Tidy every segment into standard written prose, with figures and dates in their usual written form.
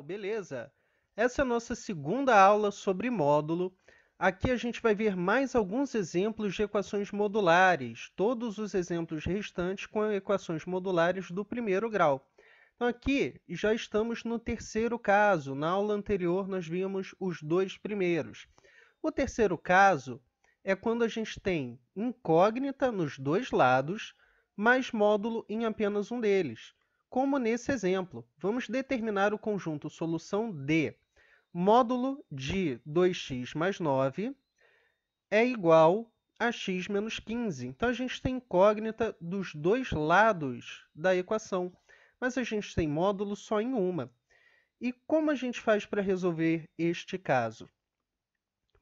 beleza? Essa é a nossa segunda aula sobre módulo. Aqui a gente vai ver mais alguns exemplos de equações modulares, todos os exemplos restantes com equações modulares do primeiro grau. Então aqui já estamos no terceiro caso, na aula anterior nós vimos os dois primeiros. O terceiro caso é quando a gente tem incógnita nos dois lados, mas módulo em apenas um deles. Como nesse exemplo, vamos determinar o conjunto solução D. Módulo de 2x mais 9 é igual a x menos 15. Então, a gente tem incógnita dos dois lados da equação, mas a gente tem módulo só em uma. E como a gente faz para resolver este caso?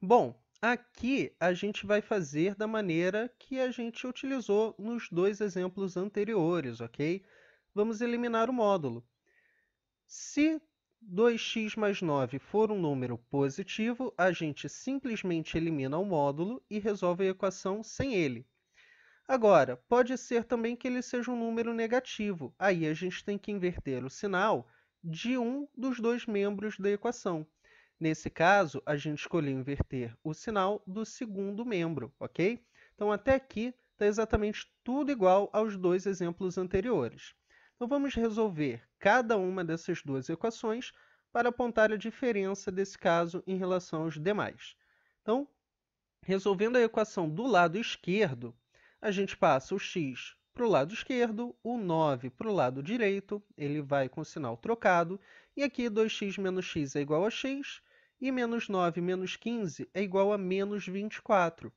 Bom, aqui a gente vai fazer da maneira que a gente utilizou nos dois exemplos anteriores, ok? Vamos eliminar o módulo. Se 2x mais 9 for um número positivo, a gente simplesmente elimina o módulo e resolve a equação sem ele. Agora, pode ser também que ele seja um número negativo. Aí a gente tem que inverter o sinal de um dos dois membros da equação. Nesse caso, a gente escolheu inverter o sinal do segundo membro, ok? Então, até aqui está exatamente tudo igual aos dois exemplos anteriores. Então, vamos resolver cada uma dessas duas equações para apontar a diferença desse caso em relação aos demais. Então, resolvendo a equação do lado esquerdo, a gente passa o x para o lado esquerdo, o 9 para o lado direito, ele vai com o sinal trocado, e aqui 2x menos x é igual a x, e menos 9 menos 15 é igual a menos 24.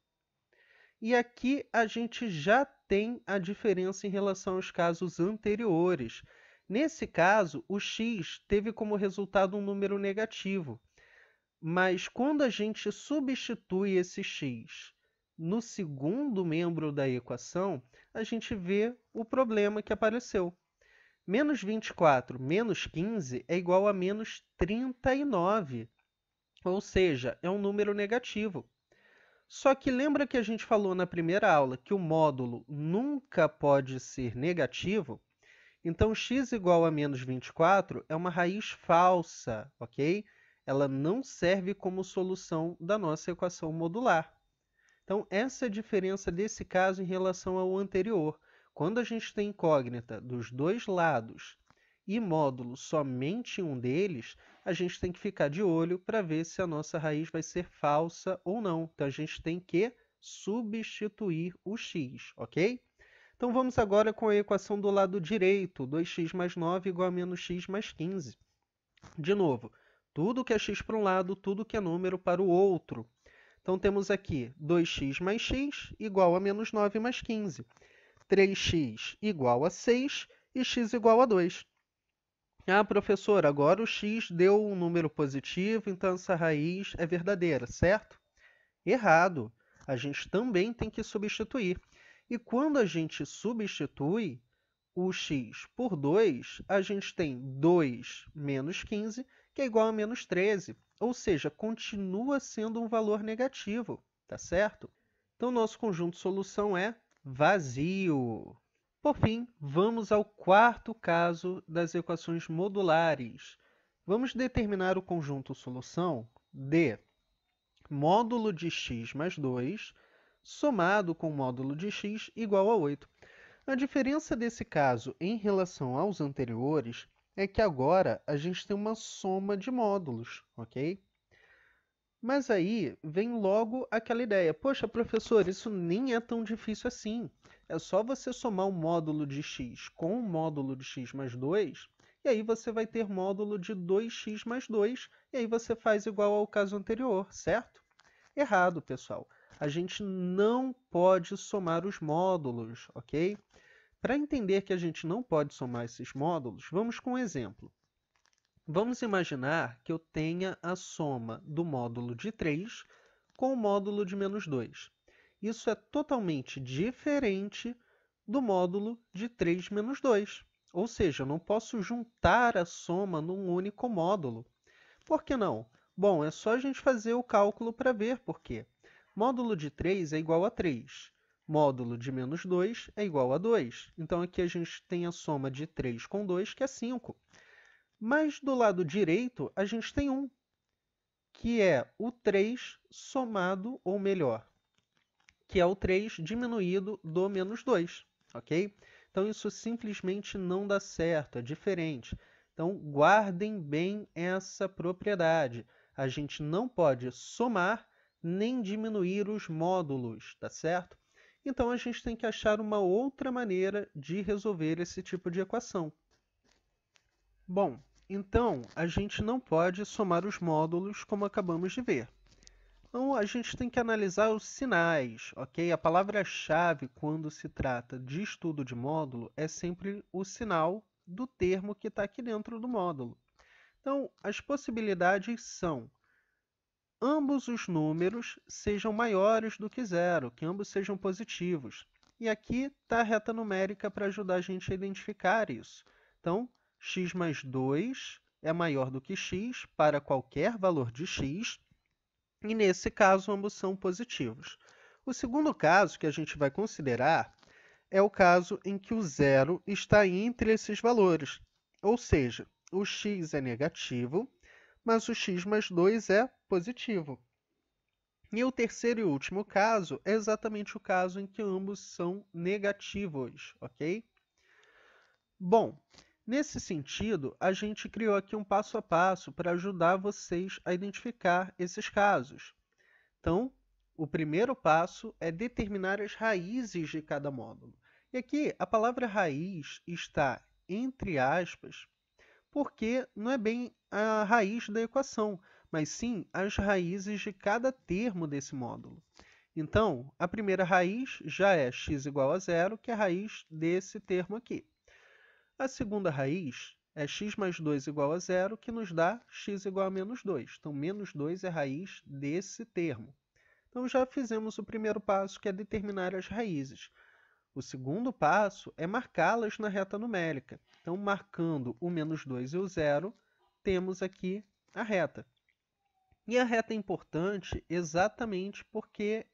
E aqui a gente já tem a diferença em relação aos casos anteriores. Nesse caso, o x teve como resultado um número negativo. Mas quando a gente substitui esse x no segundo membro da equação, a gente vê o problema que apareceu. Menos 24 menos 15 é igual a menos 39, ou seja, é um número negativo. Só que lembra que a gente falou na primeira aula que o módulo nunca pode ser negativo? Então, x igual a menos 24 é uma raiz falsa, ok? Ela não serve como solução da nossa equação modular. Então, essa é a diferença desse caso em relação ao anterior. Quando a gente tem incógnita dos dois lados e módulo somente em um deles, a gente tem que ficar de olho para ver se a nossa raiz vai ser falsa ou não. Então, a gente tem que substituir o x, ok? Então, vamos agora com a equação do lado direito, 2x mais 9 igual a menos x mais 15. De novo, tudo que é x para um lado, tudo que é número para o outro. Então, temos aqui 2x mais x igual a menos 9 mais 15. 3x igual a 6 e x igual a 2. Ah, professor, agora o x deu um número positivo, então essa raiz é verdadeira, certo? Errado. A gente também tem que substituir. E quando a gente substitui o x por 2, a gente tem 2 menos 15, que é igual a menos 13. Ou seja, continua sendo um valor negativo, tá certo? Então, nosso conjunto de solução é vazio. Por fim, vamos ao quarto caso das equações modulares. Vamos determinar o conjunto solução de módulo de x mais 2 somado com módulo de x igual a 8. A diferença desse caso em relação aos anteriores é que agora a gente tem uma soma de módulos, ok? Mas aí vem logo aquela ideia, poxa, professor, isso nem é tão difícil assim. É só você somar o módulo de x com o módulo de x mais 2, e aí você vai ter módulo de 2x mais 2, e aí você faz igual ao caso anterior, certo? Errado, pessoal. A gente não pode somar os módulos, ok? Para entender que a gente não pode somar esses módulos, vamos com um exemplo. Vamos imaginar que eu tenha a soma do módulo de 3 com o módulo de menos 2. Isso é totalmente diferente do módulo de 3 menos 2. Ou seja, eu não posso juntar a soma num único módulo. Por que não? Bom, é só a gente fazer o cálculo para ver por quê. Módulo de 3 é igual a 3. Módulo de menos 2 é igual a 2. Então, aqui a gente tem a soma de 3 com 2, que é 5. Mas do lado direito, a gente tem 1, que é o 3 somado, ou melhor, que é o 3 diminuído do menos 2, ok? Então, isso simplesmente não dá certo, é diferente. Então, guardem bem essa propriedade. A gente não pode somar nem diminuir os módulos, tá certo? Então, a gente tem que achar uma outra maneira de resolver esse tipo de equação. Bom, então, a gente não pode somar os módulos como acabamos de ver. Então, a gente tem que analisar os sinais, ok? A palavra-chave quando se trata de estudo de módulo é sempre o sinal do termo que está aqui dentro do módulo. Então, as possibilidades são ambos os números sejam maiores do que 0, que ambos sejam positivos. E aqui está a reta numérica para ajudar a gente a identificar isso. Então, x mais 2 é maior do que x para qualquer valor de x, e nesse caso ambos são positivos. O segundo caso que a gente vai considerar é o caso em que o zero está entre esses valores, ou seja, o x é negativo, mas o x mais 2 é positivo. E o terceiro e último caso é exatamente o caso em que ambos são negativos, ok? Bom, nesse sentido, a gente criou aqui um passo a passo para ajudar vocês a identificar esses casos. Então, o primeiro passo é determinar as raízes de cada módulo. E aqui, a palavra raiz está entre aspas, porque não é bem a raiz da equação, mas sim as raízes de cada termo desse módulo. Então, a primeira raiz já é x igual a 0, que é a raiz desse termo aqui. A segunda raiz é x mais 2 igual a 0, que nos dá x igual a menos 2. Então, menos 2 é a raiz desse termo. Então, já fizemos o primeiro passo, que é determinar as raízes. O segundo passo é marcá-las na reta numérica. Então, marcando o menos 2 e o 0, temos aqui a reta. E a reta é importante exatamente porque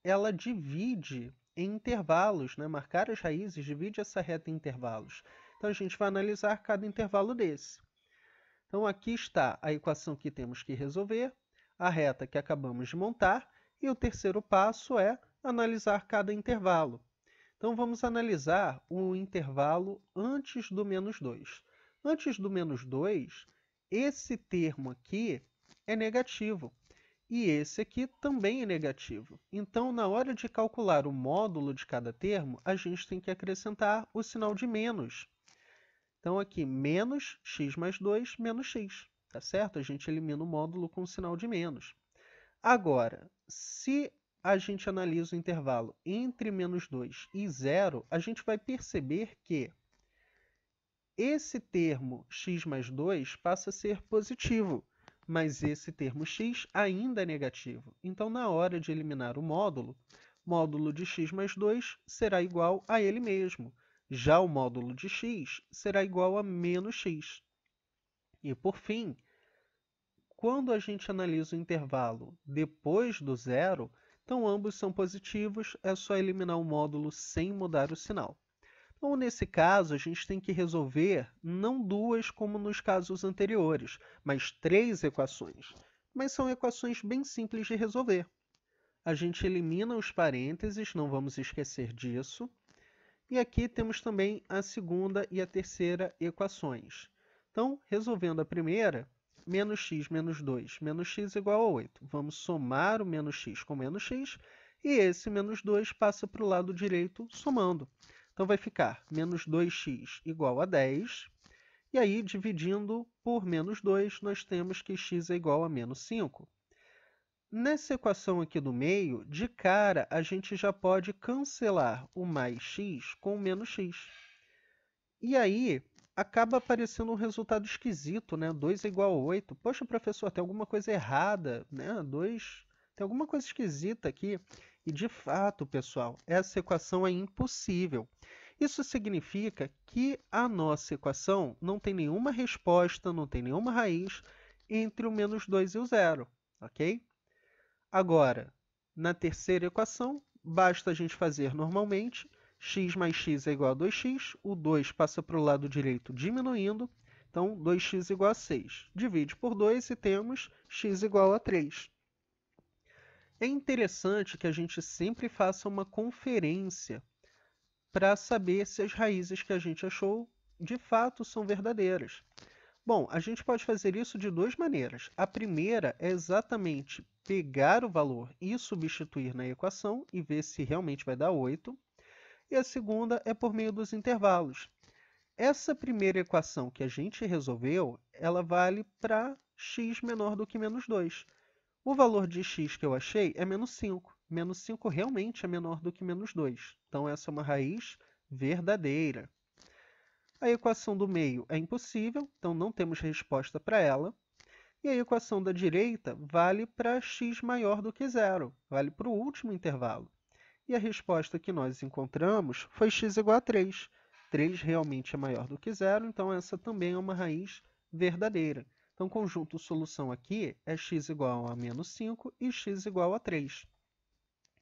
ela divide em intervalos, né? Marcar as raízes divide essa reta em intervalos. Então, a gente vai analisar cada intervalo desse. Então, aqui está a equação que temos que resolver, a reta que acabamos de montar, e o terceiro passo é analisar cada intervalo. Então, vamos analisar o intervalo antes do menos 2. Antes do menos 2, esse termo aqui é negativo. E esse aqui também é negativo. Então, na hora de calcular o módulo de cada termo, a gente tem que acrescentar o sinal de menos. Então, aqui, menos x mais 2, menos x. Tá certo? A gente elimina o módulo com o sinal de menos. Agora, se a gente analisa o intervalo entre menos 2 e 0, a gente vai perceber que esse termo x mais 2 passa a ser positivo, mas esse termo x ainda é negativo. Então, na hora de eliminar o módulo de x mais 2 será igual a ele mesmo. Já o módulo de x será igual a menos x. E, por fim, quando a gente analisa o intervalo depois do zero, então ambos são positivos, é só eliminar o módulo sem mudar o sinal. Então, nesse caso, a gente tem que resolver não duas como nos casos anteriores, mas 3 equações. Mas são equações bem simples de resolver. A gente elimina os parênteses, não vamos esquecer disso. E aqui temos também a segunda e a terceira equações. Então, resolvendo a primeira, menos x menos 2 menos x igual a 8. Vamos somar o menos x com menos x, e esse menos 2 passa para o lado direito somando. Então, vai ficar menos 2x igual a 10, e aí, dividindo por menos 2, nós temos que x é igual a menos 5. Nessa equação aqui do meio, de cara, a gente já pode cancelar o mais x com o menos x. E aí, acaba aparecendo um resultado esquisito, né? 2 é igual a 8. Poxa, professor, tem alguma coisa errada, né? 2, tem alguma coisa esquisita aqui. E, de fato, pessoal, essa equação é impossível. Isso significa que a nossa equação não tem nenhuma resposta, não tem nenhuma raiz entre o menos 2 e o 0, ok? Agora, na terceira equação, basta a gente fazer normalmente, x mais x é igual a 2x, o 2 passa para o lado direito diminuindo, Então, 2x igual a 6. Divide por 2 e temos x igual a 3. É interessante que a gente sempre faça uma conferência para saber se as raízes que a gente achou de fato são verdadeiras. Bom, a gente pode fazer isso de duas maneiras. A primeira é exatamente pegar o valor e substituir na equação e ver se realmente vai dar 8. E a segunda é por meio dos intervalos. Essa primeira equação que a gente resolveu, ela vale para x menor do que menos 2. O valor de x que eu achei é menos 5. Menos 5 realmente é menor do que menos 2. Então, essa é uma raiz verdadeira. A equação do meio é impossível, então não temos resposta para ela. E a equação da direita vale para x maior do que zero, vale para o último intervalo. E a resposta que nós encontramos foi x igual a 3. 3 realmente é maior do que zero, então essa também é uma raiz verdadeira. Então, o conjunto solução aqui é x igual a menos 5 e x igual a 3.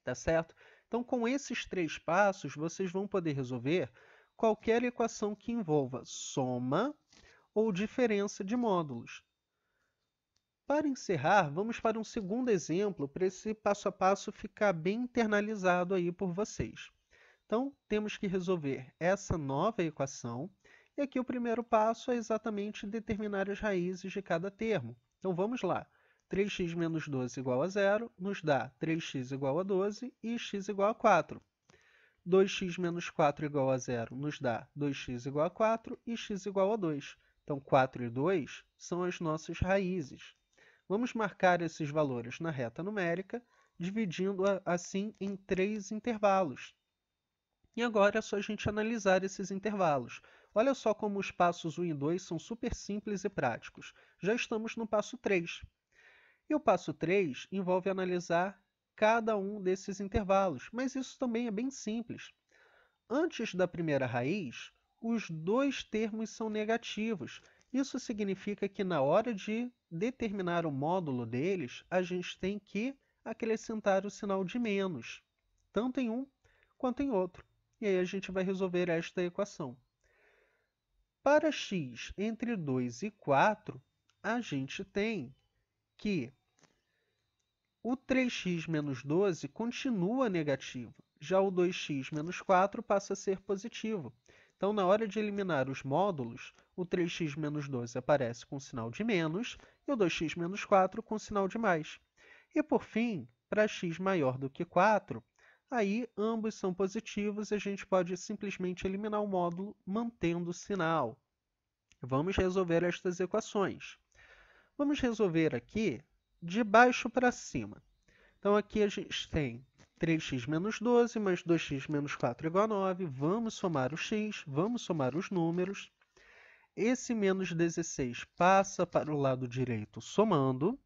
Tá certo? Então, com esses 3 passos, vocês vão poder resolver qualquer equação que envolva soma ou diferença de módulos. Para encerrar, vamos para um segundo exemplo, para esse passo a passo ficar bem internalizado aí por vocês. Então, temos que resolver essa nova equação, e aqui o primeiro passo é exatamente determinar as raízes de cada termo. Então, vamos lá. 3x menos 12 igual a 0 nos dá 3x igual a 12 e x igual a 4. 2x menos 4 igual a 0 nos dá 2x igual a 4 e x igual a 2. Então, 4 e 2 são as nossas raízes. Vamos marcar esses valores na reta numérica, dividindo assim em 3 intervalos. E agora é só a gente analisar esses intervalos. Olha só como os passos 1 e 2 são super simples e práticos. Já estamos no passo 3. E o passo 3 envolve analisar cada um desses intervalos, mas isso também é bem simples. Antes da primeira raiz, os dois termos são negativos. Isso significa que na hora de determinar o módulo deles, a gente tem que acrescentar o sinal de menos, tanto em um quanto em outro. E aí a gente vai resolver esta equação. Para x entre 2 e 4, a gente tem que o 3x menos 12 continua negativo, já o 2x menos 4 passa a ser positivo. Então, na hora de eliminar os módulos, o 3x menos 12 aparece com sinal de menos e o 2x menos 4 com sinal de mais. E, por fim, para x maior do que 4, aí ambos são positivos e a gente pode simplesmente eliminar o módulo mantendo o sinal. Vamos resolver estas equações. Vamos resolver aqui de baixo para cima. Então, aqui a gente tem 3x menos 12 mais 2x menos 4 igual a 9. Vamos somar o x, vamos somar os números. Esse menos 16 passa para o lado direito somando.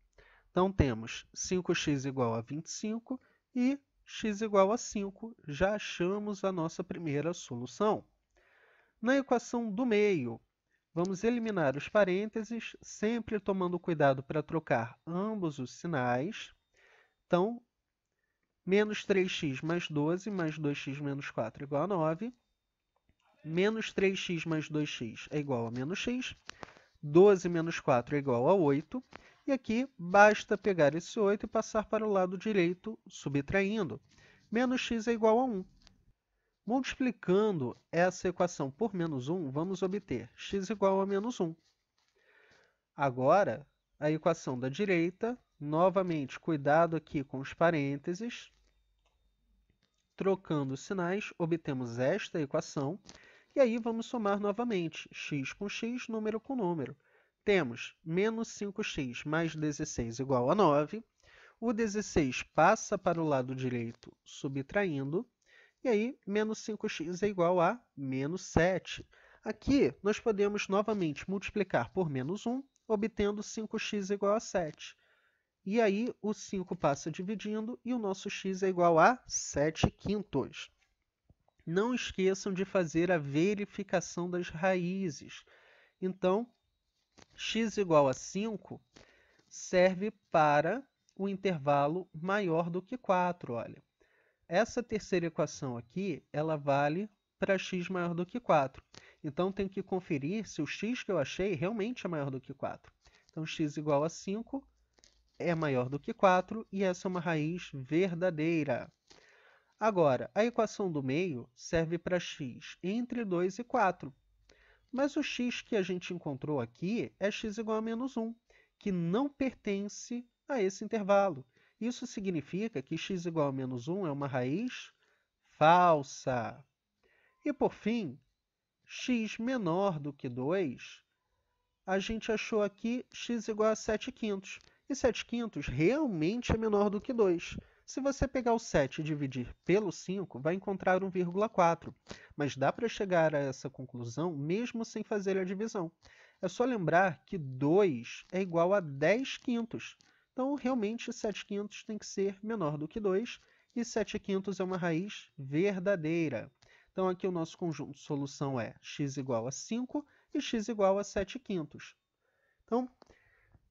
Então, temos 5x igual a 25 e x igual a 5. Já achamos a nossa primeira solução. Na equação do meio, vamos eliminar os parênteses, sempre tomando cuidado para trocar ambos os sinais. Então, menos 3x mais 12 mais 2x menos 4 igual a 9. Menos 3x mais 2x é igual a menos x. 12 menos 4 é igual a 8. E aqui basta pegar esse 8 e passar para o lado direito, subtraindo. Menos x é igual a 1. Multiplicando essa equação por menos 1, vamos obter x igual a menos 1. Agora, a equação da direita, novamente, cuidado aqui com os parênteses. Trocando os sinais, obtemos esta equação. E aí vamos somar novamente x com x, número com número. Temos menos 5x mais 16 igual a 9. O 16 passa para o lado direito, subtraindo. E aí, menos 5x é igual a menos 7. Aqui, nós podemos novamente multiplicar por menos 1, obtendo 5x igual a 7. E aí, o 5 passa dividindo e o nosso x é igual a 7/5. Não esqueçam de fazer a verificação das raízes. Então, x igual a 5 serve para o intervalo maior do que 4, olha. Essa terceira equação aqui, ela vale para x maior do que 4. Então, tem que conferir se o x que eu achei realmente é maior do que 4. Então, x igual a 5 é maior do que 4 e essa é uma raiz verdadeira. Agora, a equação do meio serve para x entre 2 e 4. Mas o x que a gente encontrou aqui é x igual a menos 1, que não pertence a esse intervalo. Isso significa que x igual a menos 1 é uma raiz falsa. E, por fim, x menor do que 2, a gente achou aqui x igual a 7/5. E 7/5 realmente é menor do que 2. Se você pegar o 7 e dividir pelo 5, vai encontrar 1,4. Mas dá para chegar a essa conclusão mesmo sem fazer a divisão. É só lembrar que 2 é igual a 10/5. Então, realmente, 7/5 tem que ser menor do que 2. E 7/5 é uma raiz verdadeira. Então, aqui o nosso conjunto de solução é x igual a 5 e x igual a 7/5. Então,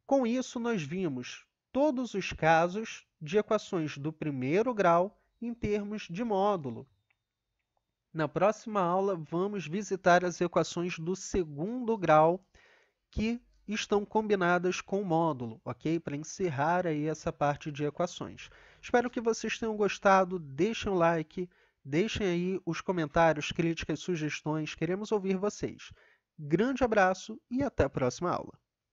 com isso, nós vimos todos os casos de equações do primeiro grau em termos de módulo. Na próxima aula, vamos visitar as equações do segundo grau que estão combinadas com o módulo, ok? Para encerrar aí essa parte de equações. Espero que vocês tenham gostado. Deixem o like, deixem aí os comentários, críticas, sugestões. Queremos ouvir vocês. Grande abraço e até a próxima aula.